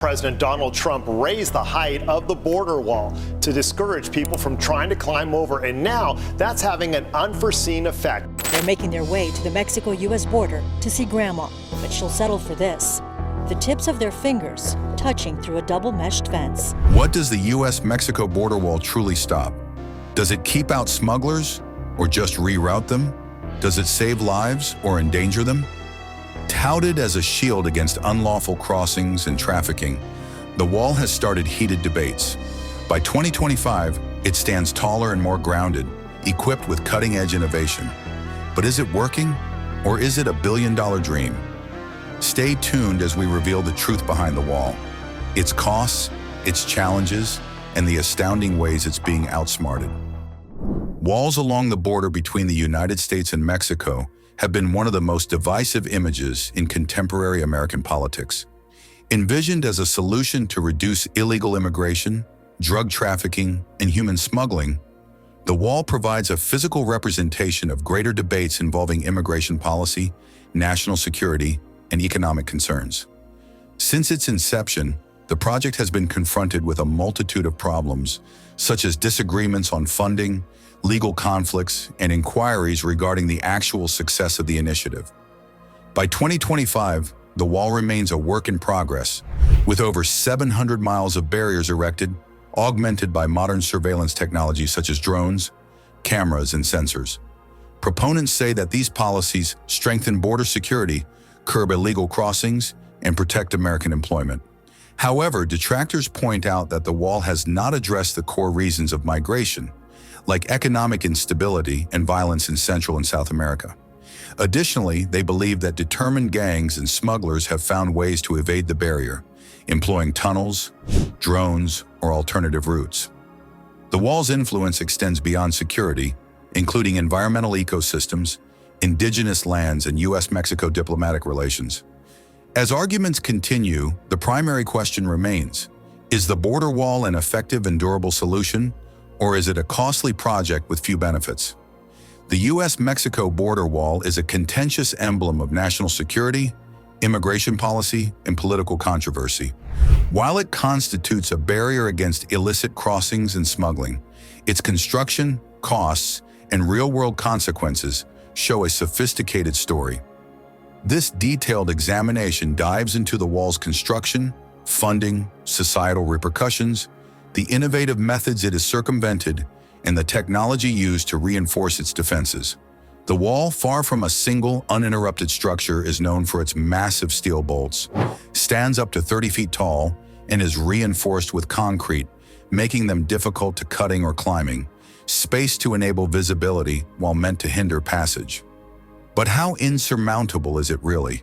President Donald Trump raised the height of the border wall to discourage people from trying to climb over, and now that's having an unforeseen effect. They're making their way to the Mexico-U.S. border to see Grandma, but she'll settle for this: the tips of their fingers touching through a double-meshed fence. What does the U.S.-Mexico border wall truly stop? Does it keep out smugglers or just reroute them? Does it save lives or endanger them? Touted as a shield against unlawful crossings and trafficking, the wall has started heated debates. By 2025, it stands taller and more grounded, equipped with cutting-edge innovation. But is it working, or is it a billion-dollar dream? Stay tuned as we reveal the truth behind the wall, its costs, its challenges, and the astounding ways it's being outsmarted. Walls along the border between the United States and Mexico have been one of the most divisive images in contemporary American politics. Envisioned as a solution to reduce illegal immigration, drug trafficking, and human smuggling, the wall provides a physical representation of greater debates involving immigration policy, national security, and economic concerns. Since its inception, the project has been confronted with a multitude of problems, such as disagreements on funding, legal conflicts, and inquiries regarding the actual success of the initiative. By 2025, the wall remains a work in progress, with over 700 miles of barriers erected, augmented by modern surveillance technologies such as drones, cameras, and sensors. Proponents say that these policies strengthen border security, curb illegal crossings, and protect American employment. However, detractors point out that the wall has not addressed the core reasons of migration, like economic instability and violence in Central and South America. Additionally, they believe that determined gangs and smugglers have found ways to evade the barrier, employing tunnels, drones, or alternative routes. The wall's influence extends beyond security, including environmental ecosystems, indigenous lands, and U.S.-Mexico diplomatic relations. As arguments continue, the primary question remains: is the border wall an effective and durable solution, or is it a costly project with few benefits? The U.S.-Mexico border wall is a contentious emblem of national security, immigration policy, and political controversy. While it constitutes a barrier against illicit crossings and smuggling, its construction, costs, and real-world consequences show a sophisticated story. This detailed examination dives into the wall's construction, funding, societal repercussions, the innovative methods it has circumvented, and the technology used to reinforce its defenses. The wall, far from a single, uninterrupted structure, is known for its massive steel bolts, stands up to 30 feet tall, and is reinforced with concrete, making them difficult to cutting or climbing, spaced to enable visibility while meant to hinder passage. But how insurmountable is it really?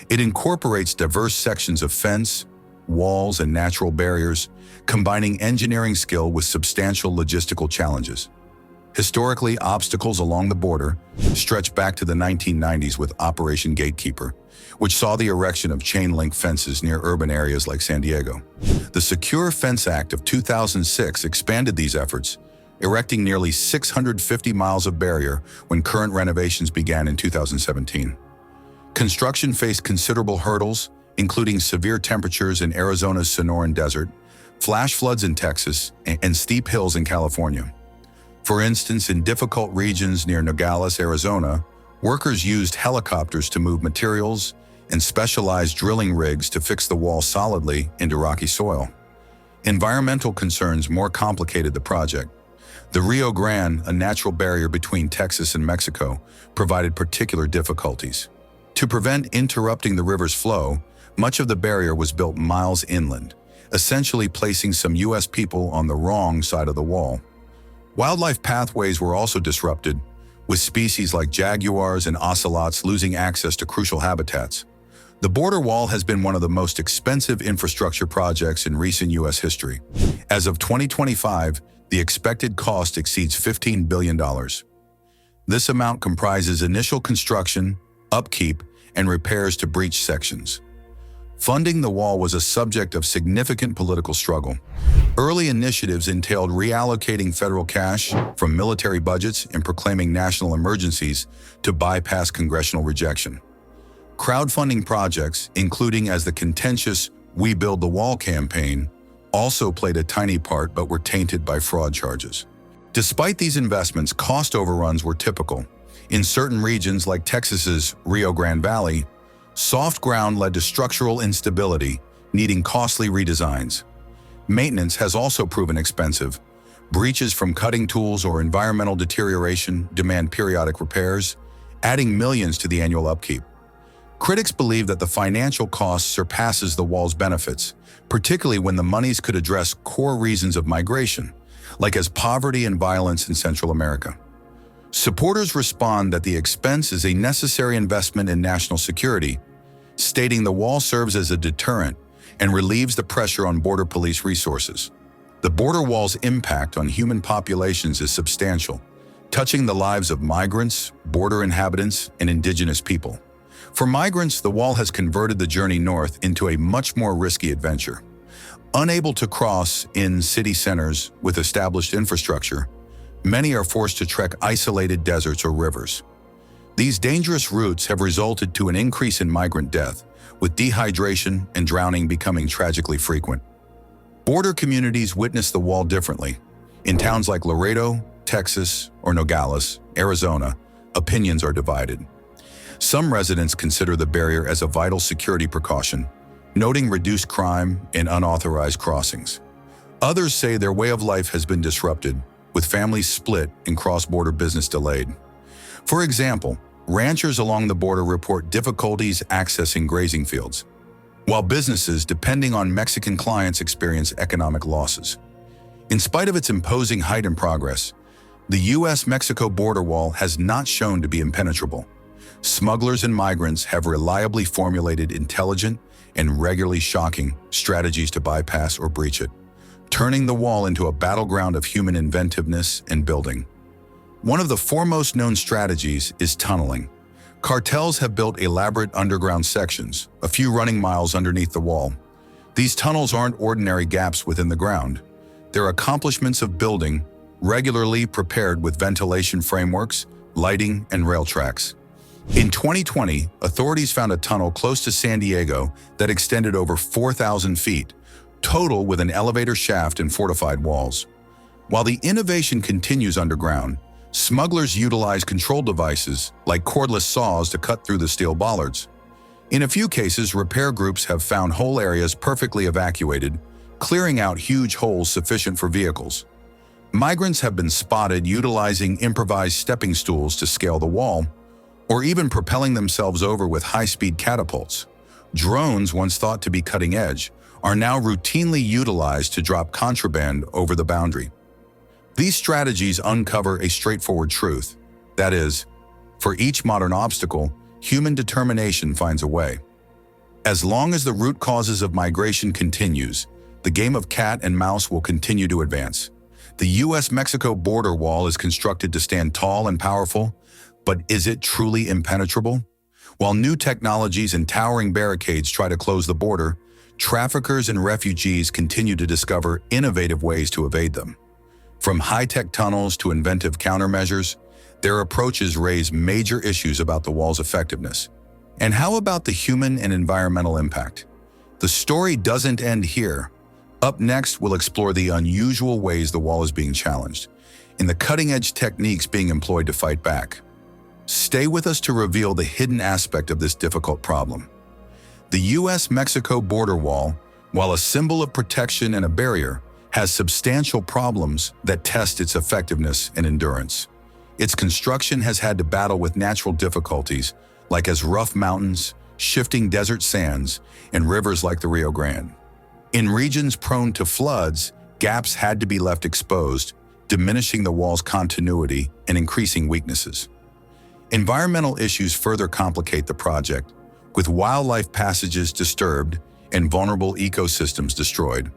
It incorporates diverse sections of fence, walls, and natural barriers, combining engineering skill with substantial logistical challenges. Historically, obstacles along the border stretch back to the 1990s with Operation Gatekeeper, which saw the erection of chain-link fences near urban areas like San Diego. The Secure Fence Act of 2006 expanded these efforts, erecting nearly 650 miles of barrier when current renovations began in 2017. Construction faced considerable hurdles, including severe temperatures in Arizona's Sonoran Desert, flash floods in Texas, and steep hills in California. For instance, in difficult regions near Nogales, Arizona, workers used helicopters to move materials and specialized drilling rigs to fix the wall solidly into rocky soil. Environmental concerns more complicated the project. The Rio Grande, a natural barrier between Texas and Mexico, provided particular difficulties. To prevent interrupting the river's flow, much of the barrier was built miles inland, essentially placing some U.S. people on the wrong side of the wall. Wildlife pathways were also disrupted, with species like jaguars and ocelots losing access to crucial habitats. The border wall has been one of the most expensive infrastructure projects in recent U.S. history. As of 2025, the expected cost exceeds $15 billion. This amount comprises initial construction, upkeep, and repairs to breached sections. Funding the wall was a subject of significant political struggle. Early initiatives entailed reallocating federal cash from military budgets and proclaiming national emergencies to bypass congressional rejection. Crowdfunding projects, including as the contentious We Build the Wall campaign also played a tiny part but were tainted by fraud charges. Despite these investments, cost overruns were typical. In certain regions like Texas's Rio Grande Valley, soft ground led to structural instability, needing costly redesigns. Maintenance has also proven expensive. Breaches from cutting tools or environmental deterioration demand periodic repairs, adding millions to the annual upkeep. Critics believe that the financial cost surpasses the wall's benefits, particularly when the monies could address core reasons of migration, like as poverty and violence in Central America. Supporters respond that the expense is a necessary investment in national security, stating the wall serves as a deterrent and relieves the pressure on border police resources. The border wall's impact on human populations is substantial, touching the lives of migrants, border inhabitants, and indigenous people. For migrants, the wall has converted the journey north into a much more risky adventure. Unable to cross in city centers with established infrastructure, many are forced to trek isolated deserts or rivers. These dangerous routes have resulted to an increase in migrant death, with dehydration and drowning becoming tragically frequent. Border communities witness the wall differently. In towns like Laredo, Texas, or Nogales, Arizona, opinions are divided. Some residents consider the barrier as a vital security precaution, noting reduced crime and unauthorized crossings. Others say their way of life has been disrupted, with families split and cross-border business delayed. For example, ranchers along the border report difficulties accessing grazing fields, while businesses depending on Mexican clients experience economic losses. In spite of its imposing height and progress, the U.S.-Mexico border wall has not shown to be impenetrable. Smugglers and migrants have reliably formulated intelligent and regularly shocking strategies to bypass or breach it, turning the wall into a battleground of human inventiveness and building. One of the foremost known strategies is tunneling. Cartels have built elaborate underground sections, a few running miles underneath the wall. These tunnels aren't ordinary gaps within the ground. They're accomplishments of building, regularly prepared with ventilation frameworks, lighting, and rail tracks. In 2020, authorities found a tunnel close to San Diego that extended over 4,000 feet, total with an elevator shaft and fortified walls. While the innovation continues underground, smugglers utilize control devices like cordless saws to cut through the steel bollards. In a few cases, repair groups have found whole areas perfectly evacuated, clearing out huge holes sufficient for vehicles. Migrants have been spotted utilizing improvised stepping stools to scale the wall, or even propelling themselves over with high-speed catapults. Drones, once thought to be cutting edge, are now routinely utilized to drop contraband over the boundary. These strategies uncover a straightforward truth. That is, for each modern obstacle, human determination finds a way. As long as the root causes of migration continues, the game of cat and mouse will continue to advance. The U.S.-Mexico border wall is constructed to stand tall and powerful, but is it truly impenetrable? While new technologies and towering barricades try to close the border, traffickers and refugees continue to discover innovative ways to evade them. From high-tech tunnels to inventive countermeasures, their approaches raise major issues about the wall's effectiveness. And how about the human and environmental impact? The story doesn't end here. Up next, we'll explore the unusual ways the wall is being challenged and the cutting-edge techniques being employed to fight back. Stay with us to reveal the hidden aspect of this difficult problem. The U.S.-Mexico border wall, while a symbol of protection and a barrier, has substantial problems that test its effectiveness and endurance. Its construction has had to battle with natural difficulties, like as rough mountains, shifting desert sands, and rivers like the Rio Grande. In regions prone to floods, gaps had to be left exposed, diminishing the wall's continuity and increasing weaknesses. Environmental issues further complicate the project, with wildlife passages disturbed and vulnerable ecosystems destroyed.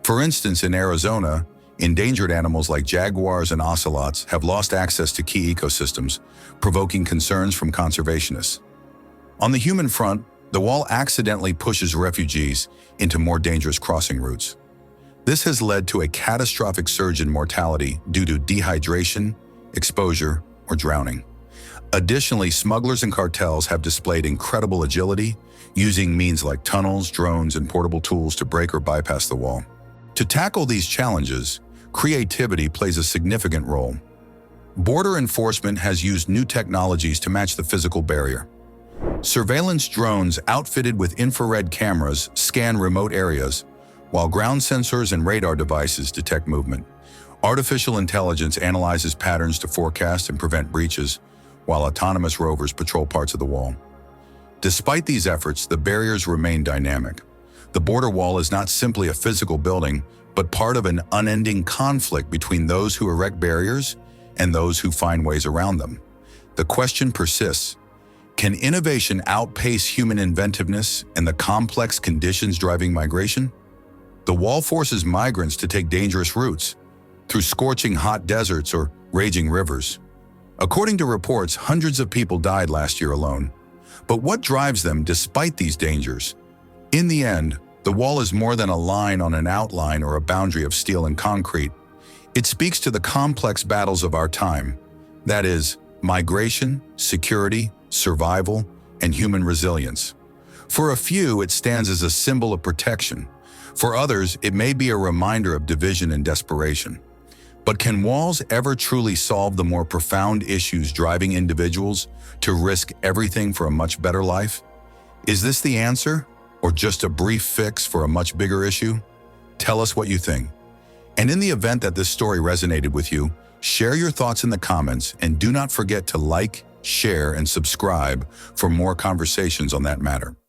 For instance, in Arizona, endangered animals like jaguars and ocelots have lost access to key ecosystems, provoking concerns from conservationists. On the human front, the wall accidentally pushes refugees into more dangerous crossing routes. This has led to a catastrophic surge in mortality due to dehydration, exposure, or drowning. Additionally, smugglers and cartels have displayed incredible agility, using means like tunnels, drones, and portable tools to break or bypass the wall. To tackle these challenges, creativity plays a significant role. Border enforcement has used new technologies to match the physical barrier. Surveillance drones outfitted with infrared cameras scan remote areas, while ground sensors and radar devices detect movement. Artificial intelligence analyzes patterns to forecast and prevent breaches, while autonomous rovers patrol parts of the wall. Despite these efforts, the barriers remain dynamic. The border wall is not simply a physical building, but part of an unending conflict between those who erect barriers and those who find ways around them. The question persists: can innovation outpace human inventiveness and the complex conditions driving migration? The wall forces migrants to take dangerous routes through scorching hot deserts or raging rivers. According to reports, hundreds of people died last year alone. But what drives them despite these dangers? In the end, the wall is more than a line on an outline or a boundary of steel and concrete. It speaks to the complex battles of our time. That is, migration, security, survival, and human resilience. For a few, it stands as a symbol of protection. For others, it may be a reminder of division and desperation. But can walls ever truly solve the more profound issues driving individuals to risk everything for a much better life? Is this the answer, or just a brief fix for a much bigger issue? Tell us what you think. And in the event that this story resonated with you, share your thoughts in the comments, and do not forget to like, share, and subscribe for more conversations on that matter.